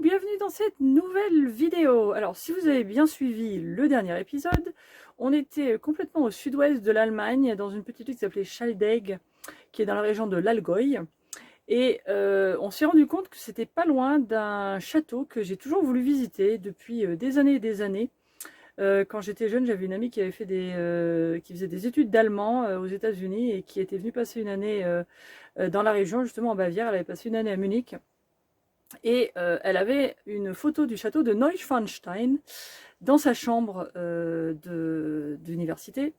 bienvenue dans cette nouvelle vidéo. Alors si vous avez bien suivi le dernier épisode, on était complètement au sud-ouest de l'Allemagne, dans une petite ville qui s'appelait Schaldegg, qui est dans la région de l'Allgäu. Et on s'est rendu compte que c'était pas loin d'un château que j'ai toujours voulu visiter depuis des années et des années. Quand j'étais jeune, j'avais une amie qui avait fait qui faisait des études d'allemand aux États-Unis et qui était venue passer une année dans la région, justement en Bavière. Elle avait passé une année à Munich. Et elle avait une photo du château de Neuschwanstein dans sa chambre d'université.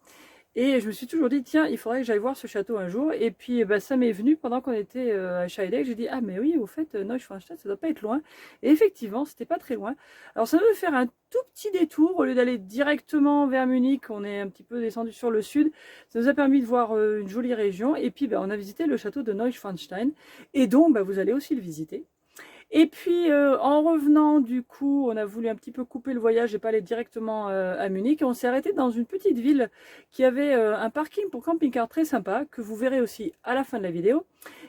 Et je me suis toujours dit, tiens, il faudrait que j'aille voir ce château un jour. Et puis ça m'est venu pendant qu'on était à Scheidegg. J'ai dit, ah mais oui, au fait, Neuschwanstein, ça doit pas être loin. Et effectivement, c'était pas très loin. Alors ça devait faire un tout petit détour. Au lieu d'aller directement vers Munich, on est un petit peu descendu sur le sud. Ça nous a permis de voir une jolie région. Et puis on a visité le château de Neuschwanstein. Et donc, vous allez aussi le visiter. Et puis en revenant, du coup, on a voulu un petit peu couper le voyage et pas aller directement à Munich. Et on s'est arrêté dans une petite ville qui avait un parking pour camping-car très sympa, que vous verrez aussi à la fin de la vidéo,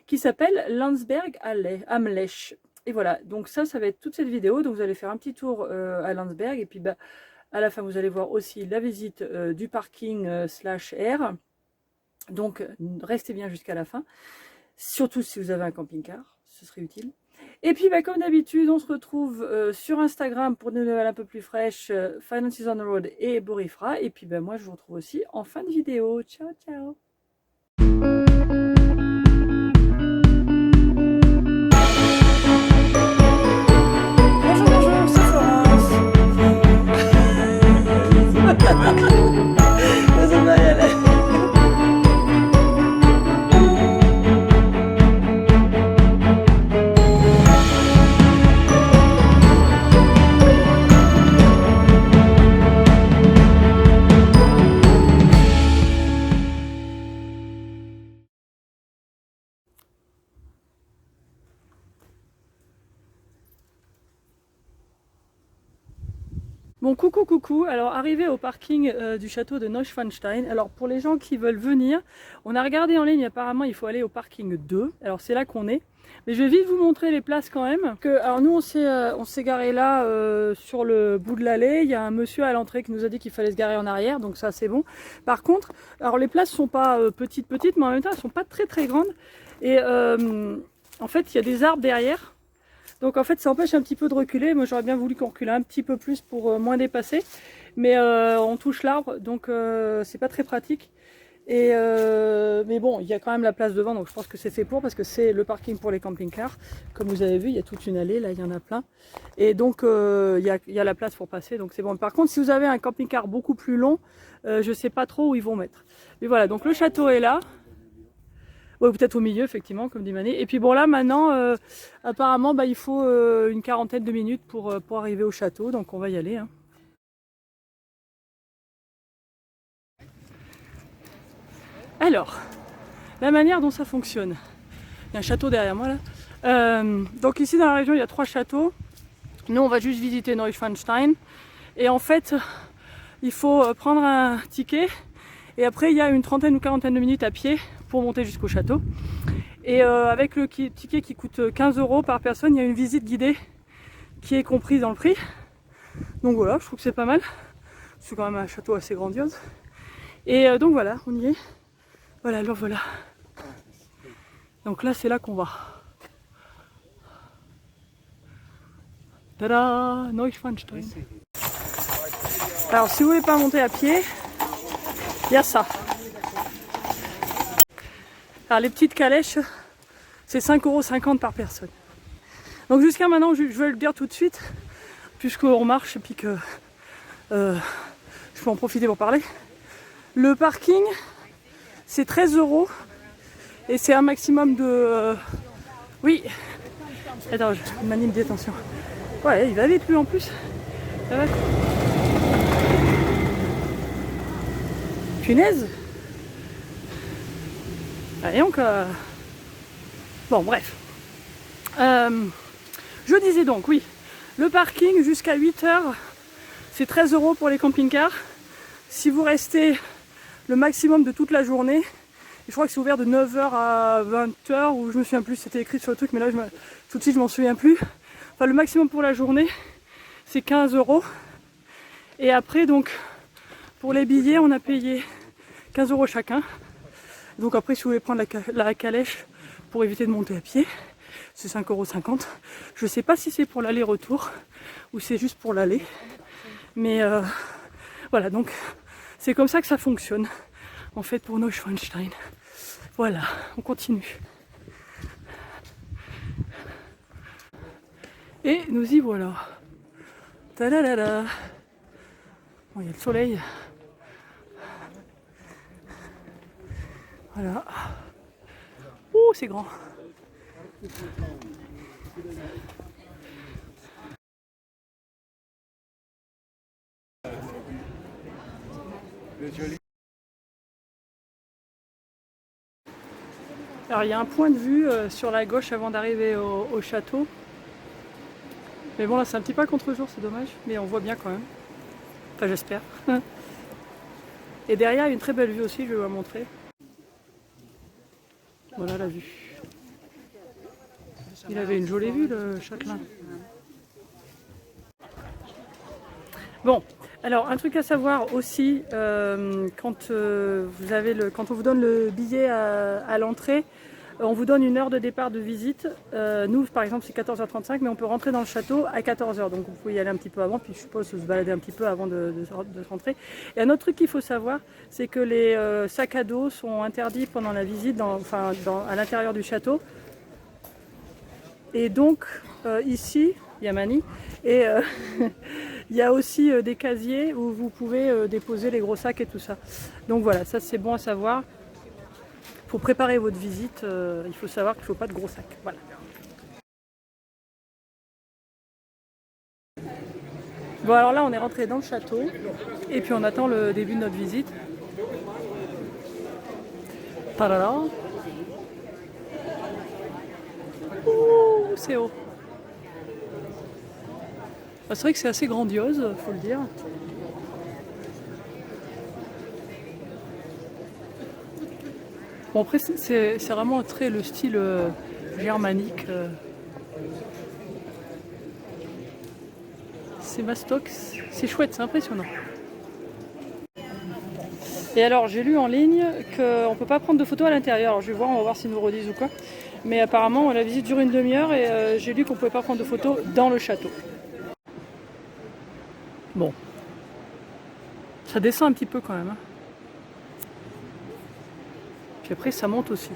qui s'appelle Landsberg am Lech. Et voilà, donc ça va être toute cette vidéo. Donc vous allez faire un petit tour à Landsberg. Et puis à la fin, vous allez voir aussi la visite du parking /air. Donc restez bien jusqu'à la fin. Surtout si vous avez un camping-car, ce serait utile. Et puis comme d'habitude, on se retrouve sur Instagram pour des nouvelles un peu plus fraîches, Finances on the Road et Borifra. Et puis moi je vous retrouve aussi en fin de vidéo. Ciao ciao. Bonjour, c'est Florence. Ça va y aller. Bon, coucou, alors arrivé au parking du château de Neuschwanstein. Alors pour les gens qui veulent venir, on a regardé en ligne, apparemment il faut aller au parking 2, alors c'est là qu'on est. Mais je vais vite vous montrer les places quand même. Alors nous on s'est garé là sur le bout de l'allée, il y a un monsieur à l'entrée qui nous a dit qu'il fallait se garer en arrière, donc ça c'est bon. Par contre, alors les places sont pas petites, mais en même temps elles sont pas très grandes. Et en fait il y a des arbres derrière. Donc en fait ça empêche un petit peu de reculer. Moi j'aurais bien voulu qu'on recule un petit peu plus pour moins dépasser. Mais on touche l'arbre donc c'est pas très pratique. Et mais bon, il y a quand même la place devant, donc je pense que c'est fait pour, parce que c'est le parking pour les camping-cars. Comme vous avez vu, il y a toute une allée, là il y en a plein. Et donc il y a la place pour passer, donc c'est bon. Par contre si vous avez un camping-car beaucoup plus long, je sais pas trop où ils vont mettre. Mais voilà, donc le château est là. Ouais, peut-être au milieu, effectivement, comme dit Mané. Et puis bon, là, maintenant, apparemment, il faut une quarantaine de minutes pour arriver au château. Donc, on va y aller. Hein. Alors, la manière dont ça fonctionne. Il y a un château derrière moi, là. Donc, ici, dans la région, il y a 3 châteaux. Nous, on va juste visiter Neuschwanstein. Et en fait, il faut prendre un ticket. Et après, il y a une trentaine ou quarantaine de minutes à pied pour monter jusqu'au château. Et avec le ticket qui coûte 15 € par personne, il y a une visite guidée qui est comprise dans le prix. Donc voilà, je trouve que c'est pas mal. C'est quand même un château assez grandiose. Et donc voilà, on y est. Voilà, alors voilà. Donc là, c'est là qu'on va. Tada, Neuschwanstein. Alors si vous voulez pas monter à pied, il y a ça. Alors les petites calèches, c'est 5,50 € par personne. Donc jusqu'à maintenant, je vais le dire tout de suite, puisqu'on marche et puis que je peux en profiter pour parler. Le parking, c'est 13 € et c'est un maximum de... Oui, attends, Mani me dit attention. Ouais, il va vite lui en plus. Ça va. Punaise. Allez, encore. Bon, bref. Je disais donc, oui, le parking jusqu'à 8 h, c'est 13 € pour les camping-cars. Si vous restez le maximum de toute la journée, je crois que c'est ouvert de 9 h à 20 h, ou je me souviens plus, c'était écrit sur le truc, mais là tout de suite je m'en souviens plus. enfin le maximum pour la journée, c'est 15 €. Et après, donc, pour les billets, on a payé 15 € chacun. Donc après, si vous voulez prendre la calèche pour éviter de monter à pied, c'est 5,50 €. Je sais pas si c'est pour l'aller-retour ou c'est juste pour l'aller. Mais voilà, donc c'est comme ça que ça fonctionne, en fait, pour Neuschwanstein. Voilà, on continue. Et nous y voilà. Ta-da-da-da. Bon, il y a le soleil. Voilà. Ouh, c'est grand. Alors il y a un point de vue sur la gauche avant d'arriver au château. Mais bon là c'est un petit peu à contre-jour, c'est dommage, mais on voit bien quand même. Enfin j'espère. Et derrière il y a une très belle vue aussi, je vais vous la montrer. Voilà la vue. Il avait une jolie vue le châtelain. Bon, alors un truc à savoir aussi, quand on vous donne le billet à l'entrée, on vous donne une heure de départ de visite. Nous, par exemple, c'est 14h35, mais on peut rentrer dans le château à 14h. Donc vous pouvez y aller un petit peu avant, puis je suppose se balader un petit peu avant de rentrer. Et un autre truc qu'il faut savoir, c'est que les sacs à dos sont interdits pendant la visite, à l'intérieur du château. Et donc, ici, il y a Mani, et il y a aussi des casiers où vous pouvez déposer les gros sacs et tout ça. Donc voilà, ça c'est bon à savoir. Pour préparer votre visite, il faut savoir qu'il ne faut pas de gros sacs. Voilà. Bon alors là on est rentré dans le château et puis on attend le début de notre visite. Tadada. Ouh, c'est haut. C'est vrai que c'est assez grandiose, faut le dire. Bon après c'est vraiment très le style germanique. C'est mastoc, c'est chouette, c'est impressionnant. Et alors j'ai lu en ligne qu'on ne peut pas prendre de photos à l'intérieur. Alors je vais voir, on va voir s'ils nous redisent ou quoi. Mais apparemment la visite dure une demi-heure et j'ai lu qu'on ne pouvait pas prendre de photos dans le château. Bon. Ça descend un petit peu quand même. Hein. Puis après ça monte aussi.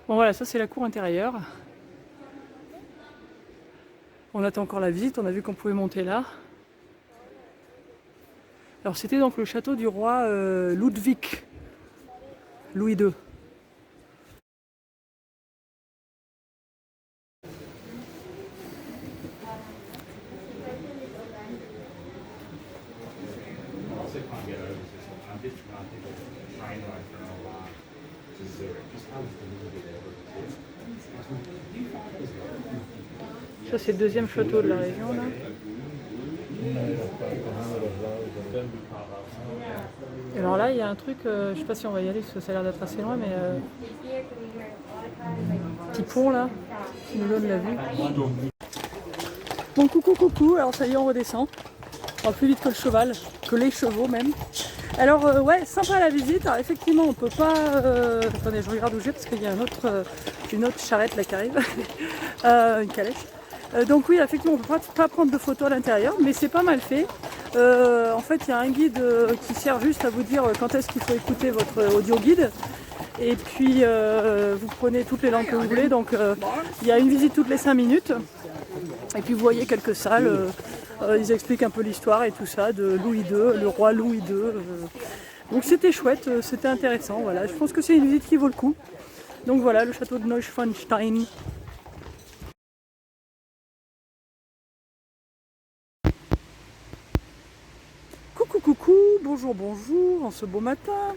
Bon voilà, ça c'est la cour intérieure. On attend encore la visite, on a vu qu'on pouvait monter là. Alors c'était donc le château du roi Ludwig, Louis II. Ça c'est le deuxième château de la région là. Et alors là il y a un truc, je sais pas si on va y aller parce que ça a l'air d'être assez loin, mais petit pont là qui nous donne la vue. Bon coucou, alors ça y est on redescend. On va plus vite que le cheval, que les chevaux même. Alors ouais, sympa la visite. Alors effectivement on peut pas... Attendez, je regarde où j'ai parce qu'il y a une autre charrette là qui arrive. Une calèche. Donc oui, effectivement on ne peut pas prendre de photos à l'intérieur, mais c'est pas mal fait. En fait il y a un guide qui sert juste à vous dire quand est-ce qu'il faut écouter votre audio guide. Et puis vous prenez toutes les langues que vous voulez. Donc il y a une visite toutes les 5 minutes. Et puis vous voyez quelques salles. Ils expliquent un peu l'histoire et tout ça de Louis II, le roi Louis II. Donc c'était chouette, c'était intéressant. Voilà. Je pense que c'est une visite qui vaut le coup. Donc voilà, le château de Neuschwanstein. Coucou. bonjour, bonjour, en ce beau matin.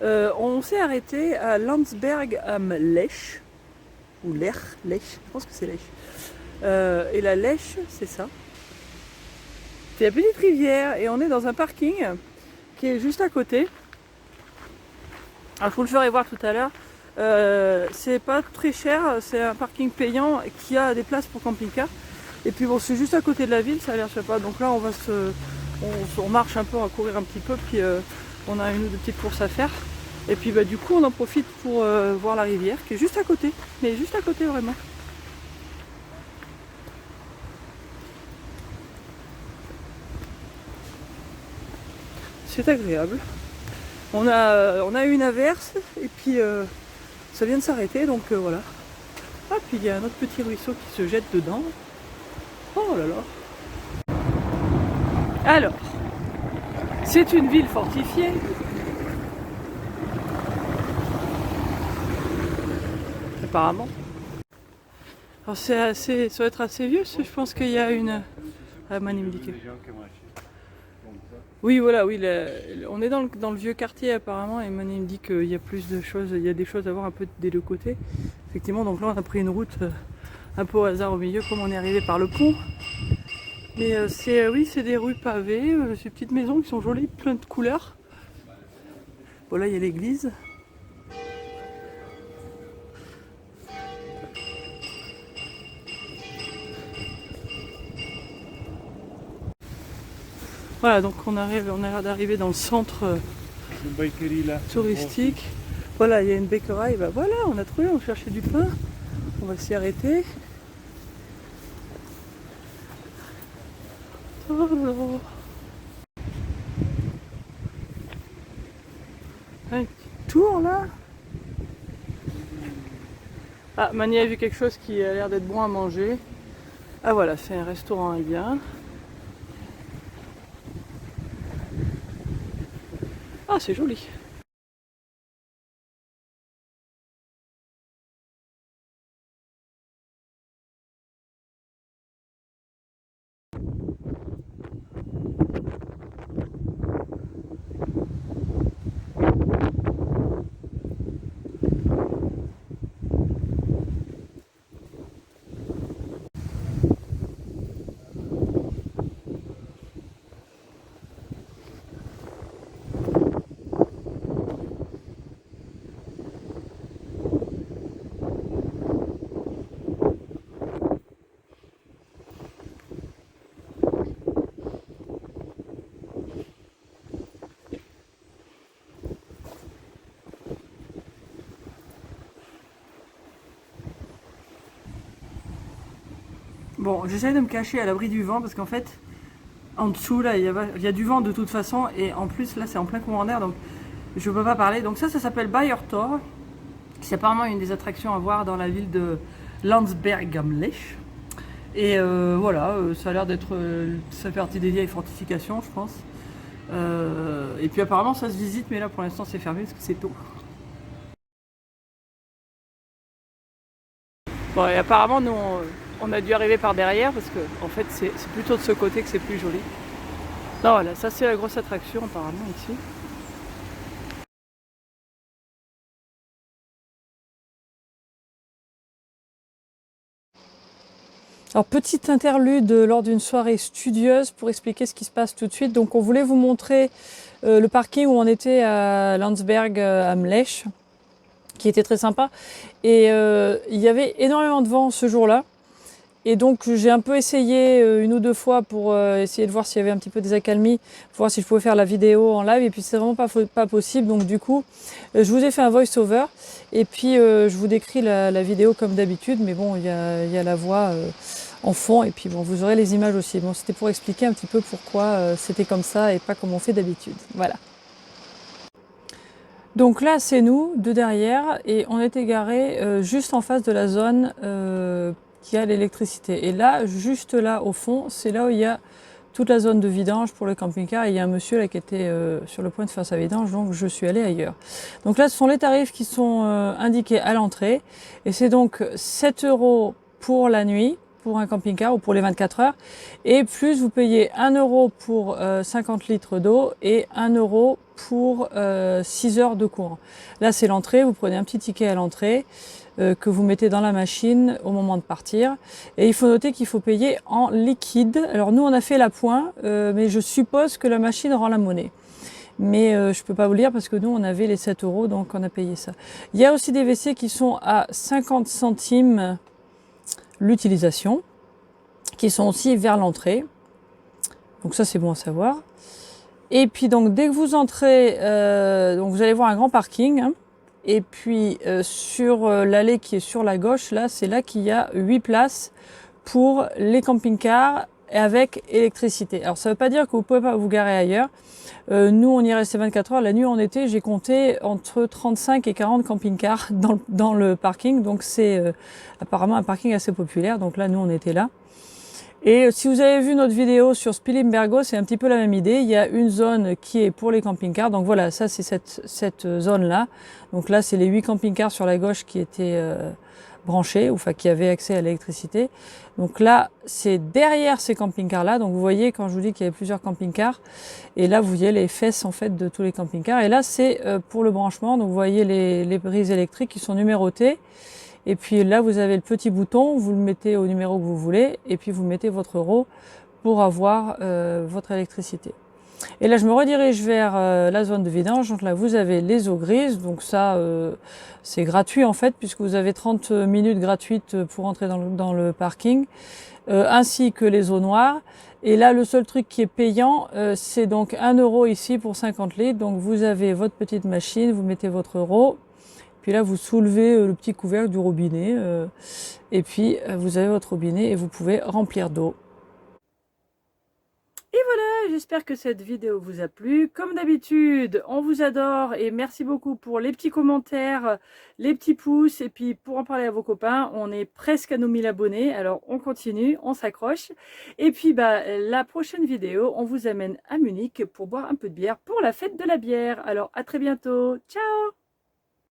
On s'est arrêté à Landsberg am Lech, ou Lech, je pense que c'est Lech. Et la Lech, c'est ça. C'est la petite rivière et on est dans un parking qui est juste à côté. Alors je vous le ferai voir tout à l'heure. C'est pas très cher, c'est un parking payant qui a des places pour camping-car. Et puis bon, c'est juste à côté de la ville, ça a l'air sympa. Donc là, on marche un peu, on va courir un petit peu, puis on a une ou deux petites courses à faire. Et puis bah, du coup, on en profite pour voir la rivière qui est juste à côté, mais juste à côté vraiment. C'est agréable. On a eu une averse et puis ça vient de s'arrêter, donc voilà. Ah, puis il y a un autre petit ruisseau qui se jette dedans. Oh là là. Alors, c'est une ville fortifiée. Apparemment. Alors ça doit être assez vieux, je pense qu'il y a une... Ah, Manimdike. Oui, voilà, oui, on est dans le vieux quartier apparemment, et Mané me dit qu'il y a plus de choses, il y a des choses à voir un peu des deux côtés. Effectivement, donc là on a pris une route un peu au hasard au milieu, comme on est arrivé par le pont. Mais oui, c'est des rues pavées, ces petites maisons qui sont jolies, plein de couleurs. Bon, là il y a l'église. Voilà, donc on a l'air d'arriver dans le centre touristique. Voilà, il y a une bakery, bah voilà, on a trouvé, on cherchait du pain. On va s'y arrêter. Oh là. Un petit tour là. Ah, Mani a vu quelque chose qui a l'air d'être bon à manger. Ah voilà, c'est un restaurant indien. Ah, c'est joli. Bon, j'essaie de me cacher à l'abri du vent parce qu'en fait, en dessous là, il y a du vent de toute façon, et en plus là c'est en plein courant d'air, donc je peux pas parler. Donc ça s'appelle Bayertor. C'est apparemment une des attractions à voir dans la ville de Landsberg am Lech. Et voilà, ça a l'air d'être, ça fait partie des vieilles fortifications, je pense. Et puis apparemment ça se visite, mais là pour l'instant c'est fermé parce que c'est tôt. Bon, et apparemment nous on a dû arriver par derrière parce que en fait c'est plutôt de ce côté que c'est plus joli. Non, voilà, ça c'est la grosse attraction apparemment ici. Alors, petite interlude lors d'une soirée studieuse pour expliquer ce qui se passe tout de suite. Donc on voulait vous montrer le parking où on était à Landsberg am Lech, qui était très sympa. Et il y avait énormément de vent ce jour-là. Et donc j'ai un peu essayé une ou deux fois pour essayer de voir s'il y avait un petit peu des accalmies, pour voir si je pouvais faire la vidéo en live, et puis c'est vraiment pas possible. Donc du coup je vous ai fait un voice-over, et puis je vous décris la vidéo comme d'habitude, mais bon il y a la voix en fond, et puis bon vous aurez les images aussi. Bon, c'était pour expliquer un petit peu pourquoi c'était comme ça et pas comme on fait d'habitude. Voilà. Donc là c'est nous de derrière, et on est égaré juste en face de la zone qui a l'électricité. Et là, juste là au fond, c'est là où il y a toute la zone de vidange pour le camping-car. Et il y a un monsieur là qui était sur le point de faire sa vidange, donc je suis allée ailleurs. Donc là, ce sont les tarifs qui sont indiqués à l'entrée. Et c'est donc 7 € pour la nuit, pour un camping-car ou pour les 24 heures. Et plus vous payez 1 euro pour 50 litres d'eau et 1 euro pour 6 heures de courant. Là, c'est l'entrée. Vous prenez un petit ticket à l'entrée que vous mettez dans la machine au moment de partir. Et il faut noter qu'il faut payer en liquide. Alors nous, on a fait la pointe, mais je suppose que la machine rend la monnaie. Mais je peux pas vous le dire parce que nous, on avait les 7 euros, donc on a payé ça. Il y a aussi des WC qui sont à 50 centimes l'utilisation, qui sont aussi vers l'entrée. Donc ça, c'est bon à savoir. Et puis donc, dès que vous entrez, donc vous allez voir un grand parking, hein. Et puis sur l'allée qui est sur la gauche, là, c'est là qu'il y a 8 places pour les camping-cars avec électricité. Alors ça ne veut pas dire que vous ne pouvez pas vous garer ailleurs. Nous, on y est resté 24 heures. La nuit en été, j'ai compté entre 35 et 40 camping-cars dans le parking. Donc c'est apparemment un parking assez populaire. Donc là, nous, on était là. Et si vous avez vu notre vidéo sur Spilimbergo, c'est un petit peu la même idée. Il y a une zone qui est pour les camping-cars. Donc voilà, ça c'est cette zone-là. Donc là, c'est les 8 camping-cars sur la gauche qui étaient branchés, enfin qui avaient accès à l'électricité. Donc là, c'est derrière ces camping-cars-là. Donc vous voyez, quand je vous dis qu'il y avait plusieurs camping-cars, et là, vous voyez les fesses en fait de tous les camping-cars. Et là, c'est pour le branchement. Donc vous voyez les prises électriques qui sont numérotées. Et puis là, vous avez le petit bouton, vous le mettez au numéro que vous voulez, et puis vous mettez votre euro pour avoir votre électricité. Et là, je me redirige vers la zone de vidange. Donc là, vous avez les eaux grises. Donc ça, c'est gratuit en fait, puisque vous avez 30 minutes gratuites pour entrer dans le parking, ainsi que les eaux noires. Et là, le seul truc qui est payant, c'est donc 1 euro ici pour 50 litres. Donc vous avez votre petite machine, vous mettez votre euro. Puis là, vous soulevez le petit couvercle du robinet et puis vous avez votre robinet et vous pouvez remplir d'eau. Et voilà, j'espère que cette vidéo vous a plu. Comme d'habitude, on vous adore et merci beaucoup pour les petits commentaires, les petits pouces et puis pour en parler à vos copains. On est presque à nos 1000 abonnés, alors on continue, on s'accroche. Et puis la prochaine vidéo, on vous amène à Munich pour boire un peu de bière pour la fête de la bière. Alors à très bientôt, ciao!